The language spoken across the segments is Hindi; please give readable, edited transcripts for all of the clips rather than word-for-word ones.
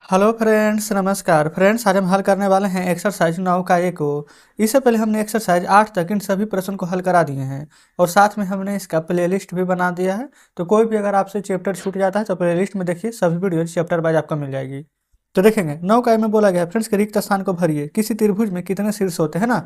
हेलो फ्रेंड्स, नमस्कार फ्रेंड्स। आज हम हल करने वाले हैं एक्सरसाइज 9 का ए को। इससे पहले हमने एक्सरसाइज 8 तक इन सभी प्रश्न को हल करा दिए हैं और साथ में हमने इसका प्लेलिस्ट भी बना दिया है। तो कोई भी अगर आपसे चैप्टर छूट जाता है तो प्लेलिस्ट में देखिए, सभी वीडियो चैप्टर वाइज आपको मिल जाएगी। तो देखेंगे 9 का ए में बोला गया फ्रेंड्स कि रिक्त स्थान को भरिए। किसी त्रिभुज में कितने शीर्ष होते हैं ना।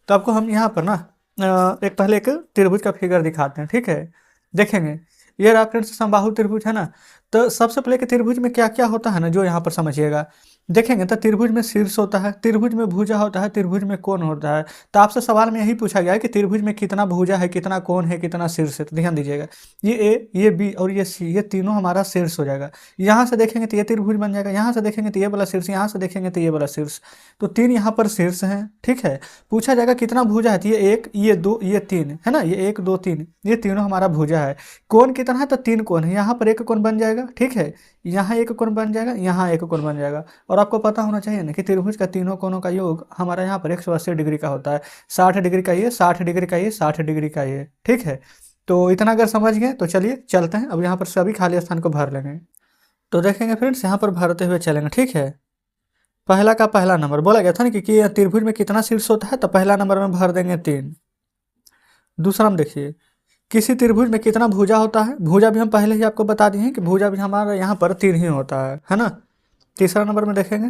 तो आपको हम यहाँ पर ना पहले एक त्रिभुज का फिगर दिखाते हैं, ठीक है। देखेंगे ये रहा फ्रेंड्स समबाहु त्रिभुज है ना। तो सबसे पहले कि त्रिभुज में क्या क्या होता है ना, जो यहाँ पर समझिएगा। देखेंगे तो त्रिभुज में शीर्ष होता है, त्रिभुज में भुजा होता है, त्रिभुज में कोण होता है। तो आपसे सवाल में यही पूछा गया है कि त्रिभुज में कितना भुजा है, कितना कोण है, कितना शीर्ष है। तो ध्यान दीजिएगा, ये ए, ये बी और ये सी, ये तीनों हमारा शीर्ष हो जाएगा। यहाँ से देखेंगे तो ये त्रिभुज बन जाएगा, यहाँ से देखेंगे तो ये वाला शीर्ष, यहाँ से देखेंगे तो ये वाला शीर्ष। तो तीन यहाँ पर शीर्ष हैं, ठीक है। पूछा जाएगा कितना भुजा है, तो ये एक, ये दो, ये तीन है ना। ये एक, दो, तीन, ये तीनों हमारा भुजा है। कोण कितना है, तो तीन कोण है। यहाँ पर एक कोण बन जाएगा, ठीक है। यहाँ एक कोण बन जाएगा, यहाँ एक कोण बन जाएगा। और आपको पता होना चाहिए ना कि त्रिभुज का तीनों कोणों का योग हमारा यहाँ पर 180 डिग्री का होता है। 60 डिग्री का ये, 60 डिग्री का ये, 60 डिग्री का ये, ठीक है। तो इतना अगर समझ गए तो चलिए चलते हैं। अब यहाँ पर सभी खाली स्थान को भर लेंगे। तो देखेंगे फ्रेंड्स, यहाँ पर भरते हुए चलेंगे, ठीक है। पहला का पहला नंबर बोला गया था ना कि त्रिभुज में कितना शीर्ष होता है, तो पहला नंबर में भर देंगे 3। दूसरा में देखिए, किसी त्रिभुज में कितना भुजा होता है। भुजा भी हम पहले ही आपको बता दिए हैं कि भुजा भी हमारा यहाँ पर 3 ही होता है ना। तीसरा नंबर में देखेंगे,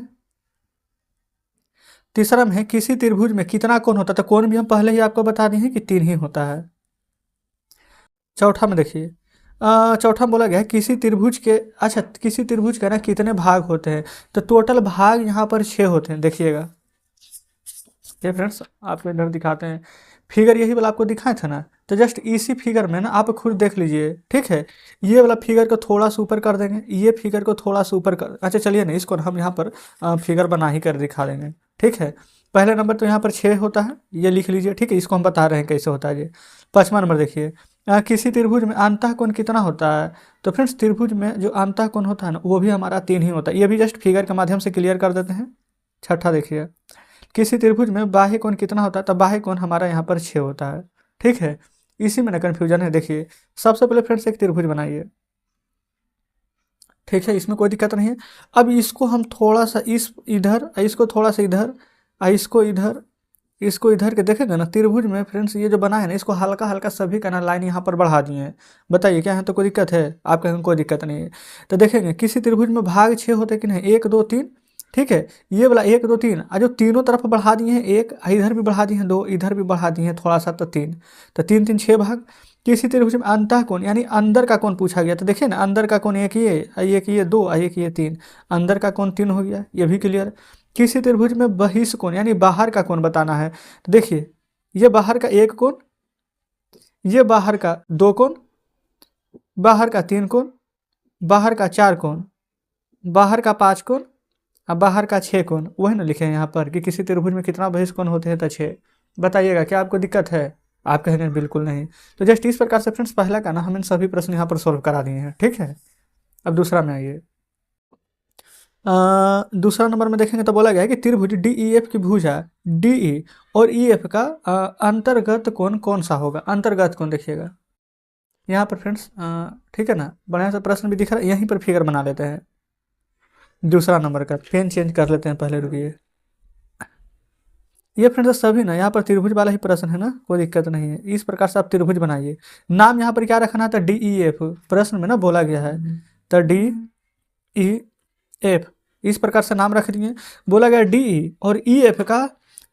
तीसरा में है किसी त्रिभुज में कितना कोण होता है। तो कोण भी हम पहले ही आपको बता दिए हैं कि 3 ही होता है। चौथा में देखिए, चौथा में बोला गया है किसी त्रिभुज के, अच्छा किसी त्रिभुज के ना कितने भाग होते हैं। तो टोटल भाग यहाँ पर 6 होते हैं। देखिएगा ये फ्रेंड्स, आपको इधर दिखाते हैं फिगर, यही वाला आपको दिखाया था ना। तो जस्ट इसी फिगर में ना आप खुद देख लीजिए, ठीक है। ये वाला फिगर को थोड़ा सा ऊपर कर देंगे, ये फिगर को थोड़ा सा ऊपर कर, अच्छा चलिए ना, इसको हम यहाँ पर फिगर बना ही कर दिखा देंगे, ठीक है। पहले नंबर तो यहाँ पर 6 होता है, ये लिख लीजिए, ठीक है। इसको हम बता रहे हैं कैसे होता है ये। 5वां नंबर देखिए, किसी त्रिभुज में अंतः कोण कितना होता है। तो फ्रेंड्स त्रिभुज में जो अंतः कोण होता है ना, वो भी हमारा 3 ही होता है। ये भी जस्ट फिगर के माध्यम से क्लियर कर देते हैं। 6ठा देखिए, किसी त्रिभुज में बाह्य कोण कितना होता है। तो बाह्य कोण हमारा यहाँ पर 6 होता है, ठीक है। इसी में ना कन्फ्यूजन है। देखिए सबसे पहले फ्रेंड्स एक त्रिभुज बनाइए, ठीक है, इसमें कोई दिक्कत नहीं है। अब इसको हम थोड़ा सा इस इधर, इसको थोड़ा सा इधर, इसको इधर, इसको इधर के देखेंगे ना। त्रिभुज में फ्रेंड्स ये जो बना है ना, इसको हल्का हल्का सभी का ना लाइन यहाँ पर बढ़ा दिए हैं। बताइए क्या है, तो कोई दिक्कत है? आप कहेंगे कोई दिक्कत नहीं है। तो देखेंगे किसी त्रिभुज में भाग 6 होते कि नहीं, 1, 2, 3, ठीक है। ये वाला 1, 2, 3 जो तीनों तरफ बढ़ा दिए हैं, एक इधर भी बढ़ा दिए हैं, 2 इधर भी बढ़ा दिए हैं थोड़ा सा, तो 3। तो 3, 3, 6 भाग। किसी त्रिभुज में अंतः कोण यानी अंदर का कोण पूछा गया। तो देखिए ना, अंदर का कोण एक ये, एक ये 2, एक ये 3, अंदर का कोण 3 हो गया, ये भी क्लियर। किसी त्रिभुज में बहिष कोण यानी बाहर का कोण बताना है। तो देखिए ये बाहर का 1 कोण, ये बाहर का 2 कोण, बाहर का 3 कोण, बाहर का 4 कोण, बाहर का 5 कोण, अब बाहर का 6 कोण। वही ना लिखे हैं यहाँ पर कि किसी त्रिभुज में कितना बहिष कोण होते हैं, तो 6। बताइएगा क्या आपको दिक्कत है? आप कहेंगे बिल्कुल नहीं। तो जस्ट इस प्रकार से फ्रेंड्स पहला का ना हम इन सभी प्रश्न यहाँ पर सोल्व करा दिए हैं, ठीक है। अब दूसरा में आइए। दूसरा नंबर में देखेंगे तो बोला गया है कि त्रिभुज डी ई एफ की भुजा डी ई और ई एफ का अंतर्गत कोण कौन सा होगा। अंतर्गत कोण देखिएगा यहाँ पर फ्रेंड्स, ठीक है ना। बढ़िया सा प्रश्न भी दिख रहा है, यहीं पर फिगर बना लेते हैं। दूसरा नंबर का पेन चेंज कर लेते हैं पहले, रुकिए। ये फ्रेंड्स सभी ना यहाँ पर त्रिभुज वाला ही प्रश्न है ना, कोई दिक्कत नहीं है। इस प्रकार से आप त्रिभुज बनाइए। नाम यहाँ पर क्या रखना था, डी ई एफ, प्रश्न में ना बोला गया है। तो डी ई एफ इस प्रकार से नाम रख दिए। बोला गया डी ई और ई एफ का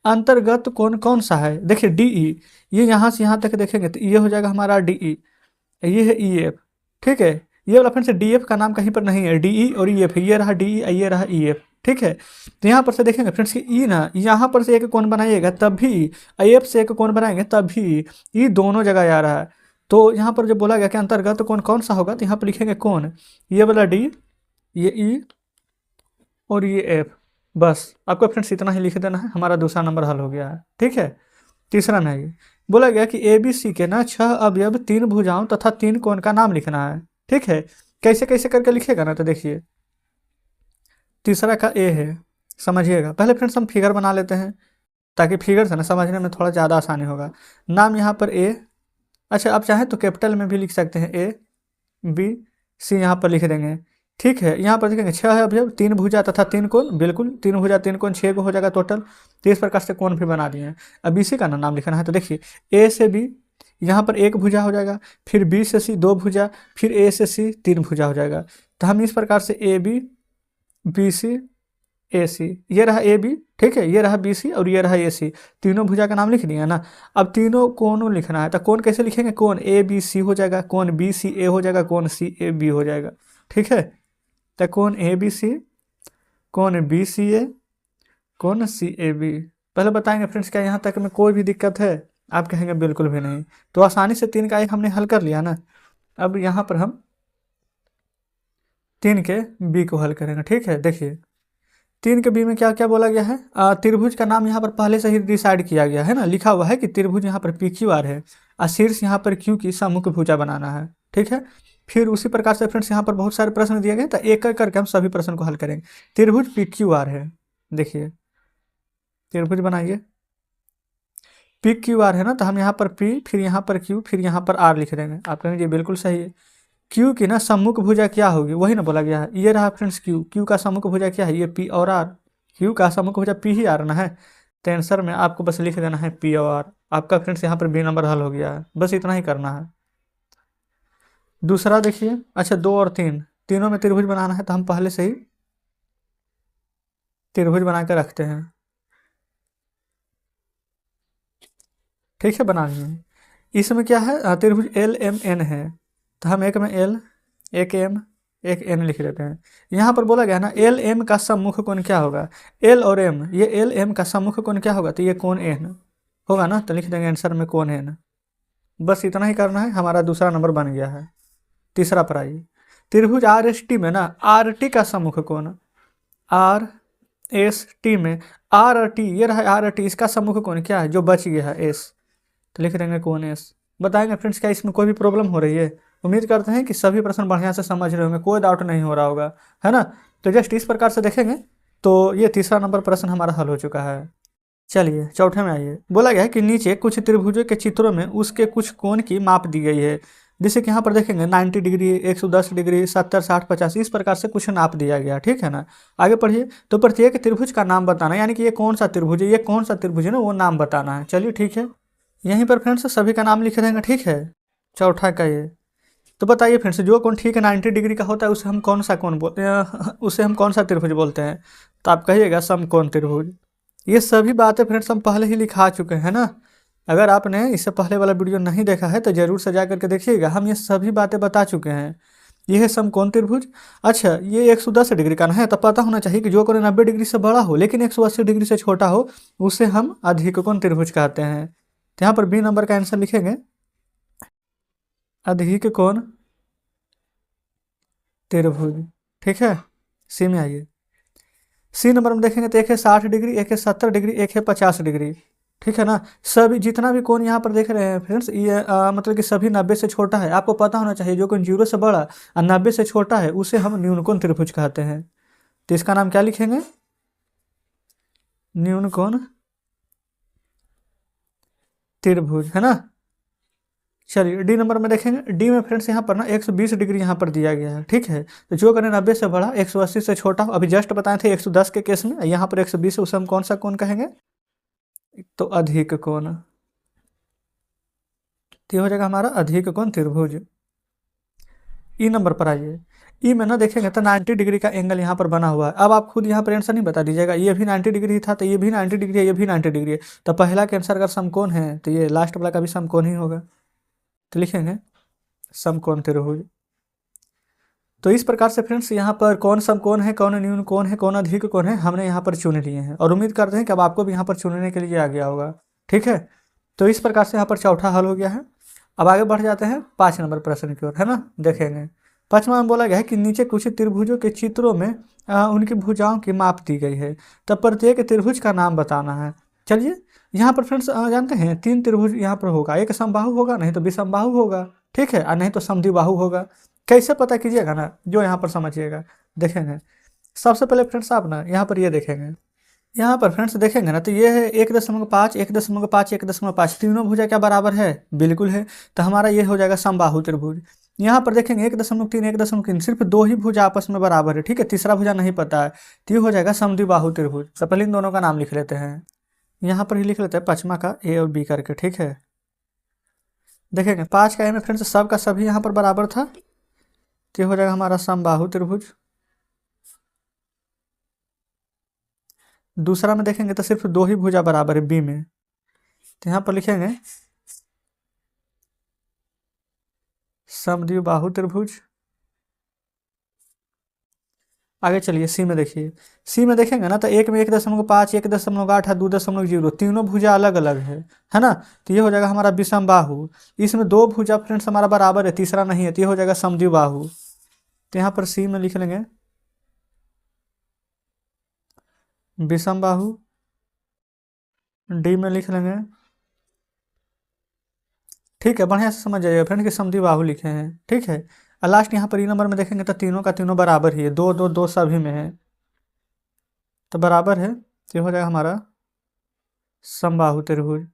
अंतर्गत कोण कौन सा है। देखिए डी ई, ये यहाँ से यहाँ तक देखेंगे तो ये हो जाएगा हमारा डी ई, ये है ई एफ, ठीक है। ये वाला फ्रेंड्स डी एफ का नाम कहीं पर नहीं है, डी ई और ई एफ, ये रहा डी ई, ये रहा ई एफ, ठीक है। तो यहाँ पर से देखेंगे फ्रेंड्स कि ई ना, यहाँ पर से एक कोण बनाइएगा तभी, एफ से एक कोण बनाएंगे तभी, ई दोनों जगह आ रहा है। तो यहाँ पर जो बोला गया कि अंतर्गत कोण कौन सा होगा, तो यहाँ पर लिखेंगे कोण, ये वाला डी, ये ई और ये एफ। बस आपको फ्रेंड्स इतना ही लिख देना है, हमारा दूसरा नंबर हल हो गया है, ठीक है। तीसरा में ये बोला गया कि ए बी सी के ना 6 अवयव 3 भुजाओं तथा 3 कोण का नाम लिखना है, ठीक है। कैसे कैसे करके लिखेगा ना, तो देखिए तीसरा का ए है, समझिएगा। पहले फ्रेंड्स हम फिगर बना लेते हैं ताकि फिगर से ना समझने में थोड़ा ज़्यादा आसानी होगा। नाम यहाँ पर ए, अच्छा आप चाहें तो कैपिटल में भी लिख सकते हैं, ए बी सी यहाँ पर लिख देंगे। ठीक है, यहाँ पर देखेंगे 6 है अवयव, 3 भुजा तथा 3 कोण, बिल्कुल 3 भुजा 3 कोण 6 को हो जाएगा टोटल। तो इस प्रकार से कोण भी बना दिए हैं। अब इसी का नाम लिखना है, तो देखिए ए से बी यहाँ पर 1 भुजा हो जाएगा, फिर बी से सी 2 भुजा, फिर ए से सी 3 भुजा हो जाएगा। तो हम इस प्रकार से ए बी सी ए सी, ये रहा ए बी, ठीक है, ये रहा बी सी और ये रहा ए सी, तीनों भुजा का नाम लिख दिया ना। अब तीनों कोणों लिखना है, तो कोण कैसे लिखेंगे, कोण ए बी सी हो जाएगा, कोण बी सी ए हो जाएगा, कोण सी ए बी हो जाएगा। ठीक है, तो कोण ए बी सी, कोण बी सी ए, कोण सी ए बी। पहले बताएंगे फ्रेंड्स, क्या यहाँ तक में कोई भी दिक्कत है? आप कहेंगे बिल्कुल भी नहीं। तो आसानी से 3 का 1 हमने हल कर लिया ना। अब यहाँ पर हम 3 के बी को हल करेंगे। ठीक है, देखिए 3 के बी में क्या क्या बोला गया है, त्रिभुज का नाम यहाँ पर पहले से ही डिसाइड किया गया है ना, लिखा हुआ है कि त्रिभुज यहाँ पर पी क्यू आर है और शीर्ष यहाँ पर क्यू की सम्मुख भुजा बनाना है। ठीक है, फिर उसी प्रकार से फ्रेंड्स यहाँ पर बहुत सारे प्रश्न दिए गए, तो एक एक करके हम सभी प्रश्न को हल करेंगे। त्रिभुज पी क्यू आर है, देखिए त्रिभुज बनाइए, पी क्यू आर है ना, तो हम यहाँ पर पी, फिर यहाँ पर क्यू, फिर यहाँ पर आर लिख देंगे। आप कहेंगे ये बिल्कुल सही है। क्यू की ना सम्मुख भुजा क्या होगी, वही ना बोला गया है। ये रहा फ्रेंड्स क्यू, क्यू का सम्मुख भुजा क्या है, ये पी और आर। क्यू का सम्मुख भुजा पी ही आर ना है, तो आंसर में आपको बस लिख देना है पी और आर। आपका फ्रेंड्स यहाँ पर बी नंबर हल हो गया है, बस इतना ही करना है। दूसरा देखिए, अच्छा 2 और 3 तीनों में त्रिभुज बनाना है, तो हम पहले से ही त्रिभुज बना कर रखते हैं। ठीक है, बना लिए। इसमें क्या है, त्रिभुज एल एम एन है, तो हम एक में एल, एक एम, एक एन लिख देते हैं। यहाँ पर बोला गया ना एल एम का सम्मुख कोण क्या होगा, एल और एम, ये एल एम का सम्मुख कोण क्या होगा, तो ये कोण एन होगा ना, तो लिख देंगे आंसर में कोण एन। बस इतना ही करना है, हमारा दूसरा नंबर बन गया है। तीसरा पर आइए, त्रिभुज आर एस टी में ना आर टी का सम्मुख कोण, आर एस टी में आर टी, ये रहा आर टी, इसका सम्मुख कोण क्या है जो बच गया है एस, तो लिख देंगे कोण एस। बताएंगे फ्रेंड्स क्या इसमें कोई भी प्रॉब्लम हो रही है? उम्मीद करते हैं कि सभी प्रश्न बढ़िया से समझ रहे होंगे, कोई डाउट नहीं हो रहा होगा, है ना। तो जस्ट इस प्रकार से देखेंगे तो ये तीसरा नंबर प्रश्न हमारा हल हो चुका है। चलिए चौथे में आइए, बोला गया है कि नीचे कुछ त्रिभुजों के चित्रों में उसके कुछ कोण की माप दी गई है। जैसे कि यहाँ पर देखेंगे 90 डिग्री, 110 डिग्री, 70, 60, 50, इस प्रकार से कुछ नाप दिया गया। ठीक है ना, आगे पढ़िए। तो प्रत्येक त्रिभुज का नाम बताना, यानी कि ये कौन सा त्रिभुज है, ये कौन सा त्रिभुज है ना, वो नाम बताना है। चलिए ठीक है, यहीं पर फ्रेंड्स सभी का नाम लिख देंगे। ठीक है, चौथा का ये। तो बताइए फ्रेंड्स, जो कोण ठीक है 90 डिग्री का होता है उसे हम कौन सा कोण बोलते हैं, उसे हम कौन सा त्रिभुज बोलते हैं? तो आप कहिएगा समकोण त्रिभुज। ये सभी बातें फ्रेंड्स हम पहले ही लिखा चुके हैं ना। अगर आपने इससे पहले वाला वीडियो नहीं देखा है तो जरूर से जा करके देखिएगा, हम ये सभी बातें बता चुके हैं। ये है समकोण त्रिभुज। अच्छा, ये 110 डिग्री का है, तो पता होना चाहिए कि जो कोण 90 डिग्री से बड़ा हो लेकिन 180 डिग्री से छोटा हो उसे हम अधिक कोण त्रिभुज कहते हैं। तो यहाँ पर बी नंबर का आंसर लिखेंगे अधिक कोण त्रिभुज। ठीक है, सी में आइए। सी नंबर में देखेंगे तो एक है 60 डिग्री, एक है 70 डिग्री, एक है 50 डिग्री। ठीक है ना, सभी जितना भी कोण यहाँ पर देख रहे हैं फ्रेंड्स, ये मतलब कि सभी 90 से छोटा है। आपको पता होना चाहिए जो कोण 0 से बड़ा और 90 से छोटा है उसे हम न्यून कोण त्रिभुज कहते हैं। तो इसका नाम क्या लिखेंगे, न्यून कोण त्रिभुज, है ना। चलिए डी नंबर में देखेंगे, डी में फ्रेंड्स यहाँ पर ना 120 डिग्री यहाँ पर दिया गया है। ठीक है, तो जो करें 90 से बड़ा 180 से छोटा, अभी जस्ट बताए थे 110 के केस में, यहाँ पर 120 उसे हम कौन सा कोण कहेंगे, तो अधिक कोण। तो हो जाएगा हमारा अधिक कोण त्रिभुज। ई नंबर पर आइए, ई में ना देखेंगे तो 90 डिग्री का एंगल यहाँ पर बना हुआ है। अब आप खुद यहाँ पर आंसर नहीं बता दीजिएगा, ये भी 90 डिग्री था तो ये भी 90 डिग्री है, ये भी 90 डिग्री है, तो पहला के आंसर अगर समकोण है तो ये लास्ट वाला का भी समकोण ही होगा। तो लिखेंगे समकोण त्रिभुज। तो इस प्रकार से फ्रेंड्स यहाँ पर कौन समकोण है, कौन न्यून कोण है, कौन अधिक कोण है, हमने यहाँ पर चुन लिए हैं और उम्मीद करते हैं कि अब आपको भी यहाँ पर चुनने के लिए आ गया होगा। ठीक है, तो इस प्रकार से यहाँ पर चौथा हल हो गया है। अब आगे बढ़ जाते हैं 5 नंबर प्रश्न की ओर, है ना। देखेंगे 5वां में बोला गया है कि नीचे कुछ त्रिभुजों के चित्रों में उनकी भुजाओं की माप दी गई है, तब प्रत्येक त्रिभुज का नाम बताना है। चलिए यहाँ पर फ्रेंड्स जानते हैं 3 त्रिभुज यहाँ पर होगा, एक समबाहु होगा, नहीं तो विषमबाहु होगा। ठीक है, और नहीं तो समद्विबाहु होगा। कैसे पता कीजिएगा ना, जो यहाँ पर समझिएगा। देखेंगे सबसे पहले फ्रेंड्स आप ना यहाँ पर ये देखेंगे, यहाँ पर फ्रेंड्स देखेंगे ना तो ये है 1.5, 1.5, 1.5, तीनों भुजा क्या बराबर है, बिल्कुल है। तो हमारा ये हो जाएगा समबाहु त्रिभुज। यहाँ पर देखेंगे 1.3 1.3 सिर्फ दो ही भुजा आपस में बराबर है, ठीक है, तीसरा भुजा नहीं पता है, तो ये हो जाएगा समद्विबाहु त्रिभुज। तो पहले इन दोनों का नाम लिख लेते हैं, यहाँ पर ही लिख लेते हैं पचमा का ए और बी करके, ठीक है। देखेंगे 5 का ए में फ्रेंड्स सब का सभी यहाँ पर बराबर था, तो ये हो जाएगा हमारा समबाहु त्रिभुज। दूसरा में देखेंगे तो सिर्फ दो ही भुजा बराबर है बी में, तो यहाँ पर लिखेंगे समद्विबाहु त्रिभुज। आगे चलिए सी में देखिए, सी में देखेंगे ना तो एक में 1.5 1.8 है 2.0 तीनों भुजा अलग अलग है ना, तो ये हो जाएगा हमारा विषम बाहु। इसमें दो भुजा फ्रेंड्स हमारा बराबर है, तीसरा नहीं है, तो ये हो जाएगा समद्विबाहु। तो यहाँ पर सी में लिख लेंगे विषम बाहु, डी में लिख लेंगे, ठीक है, बढ़िया से समझ जाइएगा फ्रेंड कि समद्विबाहु लिखे हैं, ठीक है। और लास्ट यहाँ पर ई नंबर में देखेंगे तो तीनों का तीनों बराबर ही है, 2 2 2 सभी में है, तो बराबर है, तो हो जाएगा हमारा समबाहु त्रिभुज।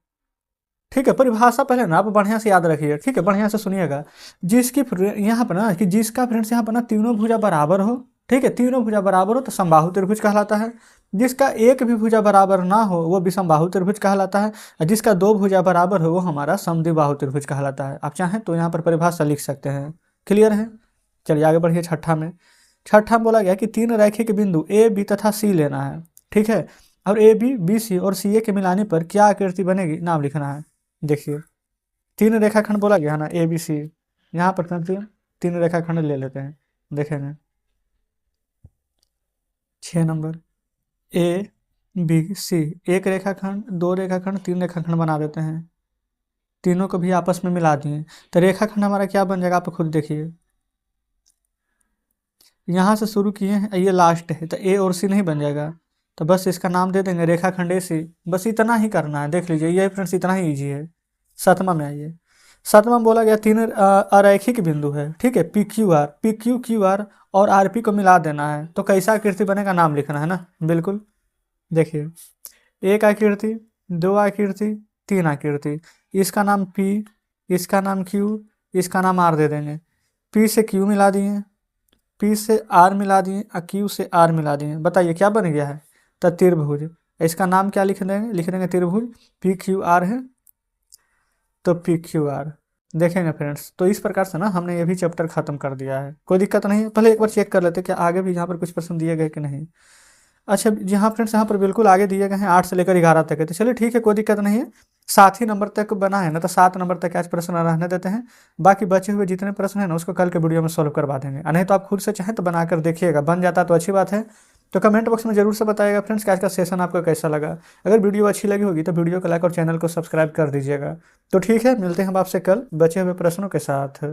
ठीक है, परिभाषा पहले ना आप बढ़िया से याद रखिए, ठीक है, बढ़िया से सुनिएगा। जिसकी यहाँ पर ना कि जिसका फ्रेंड्स यहाँ पर ना तीनों भुजा बराबर हो, ठीक है, तीनों भुजा बराबर हो तो समबाहु त्रिभुज कहलाता है। जिसका एक भी भुजा बराबर ना हो वो विषमबाहु त्रिभुज कहलाता है, और जिसका दो भुजा बराबर हो वो हमारा समद्विबाहु त्रिभुज कहलाता है। आप चाहें तो यहाँ पर परिभाषा लिख सकते हैं। क्लियर है? चलिए आगे बढ़िए छठा में। छठा में बोला गया कि 3 रैखिक बिंदु ए बी तथा सी लेना है, ठीक है, और ए बी बी सी और सी ए के मिलाने पर क्या आकृति बनेगी, नाम लिखना है। देखिए 3 रेखाखंड बोला गया है ना ए बी सी, यहाँ पर 3 रेखाखंड ले लेते हैं, देखेंगे 6 नंबर ए बी सी, एक रेखाखंड, 2 रेखाखंड, 3 रेखाखंड बना देते हैं, तीनों को भी आपस में मिला दिए, तो रेखाखंड हमारा क्या बन जाएगा आप खुद देखिए। यहाँ से शुरू किए हैं, ये लास्ट है, तो ए और सी नहीं बन जाएगा, तो बस इसका नाम दे देंगे रेखाखंड ए सी। बस इतना ही करना है, देख लीजिए ये फ्रेंड्स इतना ही ईजी है। 7वां में आइए, 7वां में बोला गया 3 अरैखिक बिंदु है, ठीक है, पी क्यू आर और आर पी को मिला देना है, तो कैसा आकृति बनेगा नाम लिखना है ना। बिल्कुल, देखिए 1 आकृति, 2 आकृति, 3 आकृति, इसका नाम पी, इसका नाम क्यू, इसका नाम आर दे देंगे। पी से क्यू मिला दिए, पी से आर मिला दिए और क्यू से आर मिला दिए, बताइए क्या बन गया है, तो त्रिभुज। इसका नाम क्या लिख देंगे त्रिभुज, पी क्यू आर है तो पी क्यू आर। देखेंगे फ्रेंड्स, तो इस प्रकार से ना हमने ये भी चैप्टर खत्म कर दिया है, कोई दिक्कत नहीं है। पहले एक बार चेक कर लेते क्या आगे भी यहाँ पर कुछ प्रश्न दिए गए कि नहीं। अच्छा जी हाँ फ्रेंड्स, यहाँ पर बिल्कुल आगे दिए गए हैं 8 से लेकर 11 तक है, तो चलिए ठीक है, कोई दिक्कत नहीं है। 7 ही नंबर तक बना है ना, तो 7 नंबर तक आज प्रश्न रहने देते हैं, बाकी बचे हुए जितने प्रश्न हैं ना उसको कल के वीडियो में सॉल्व करवा देंगे। नहीं तो आप खुद से चाहें तो बनाकर देखिएगा, बन जाता तो अच्छी बात है। तो कमेंट बॉक्स में जरूर से बताइएगा फ्रेंड्स कि आज का सेशन आपको कैसा लगा। अगर वीडियो अच्छी लगी होगी तो वीडियो को लाइक और चैनल को सब्सक्राइब कर दीजिएगा। तो ठीक है, मिलते हैं हम आपसे कल बचे हुए प्रश्नों के साथ।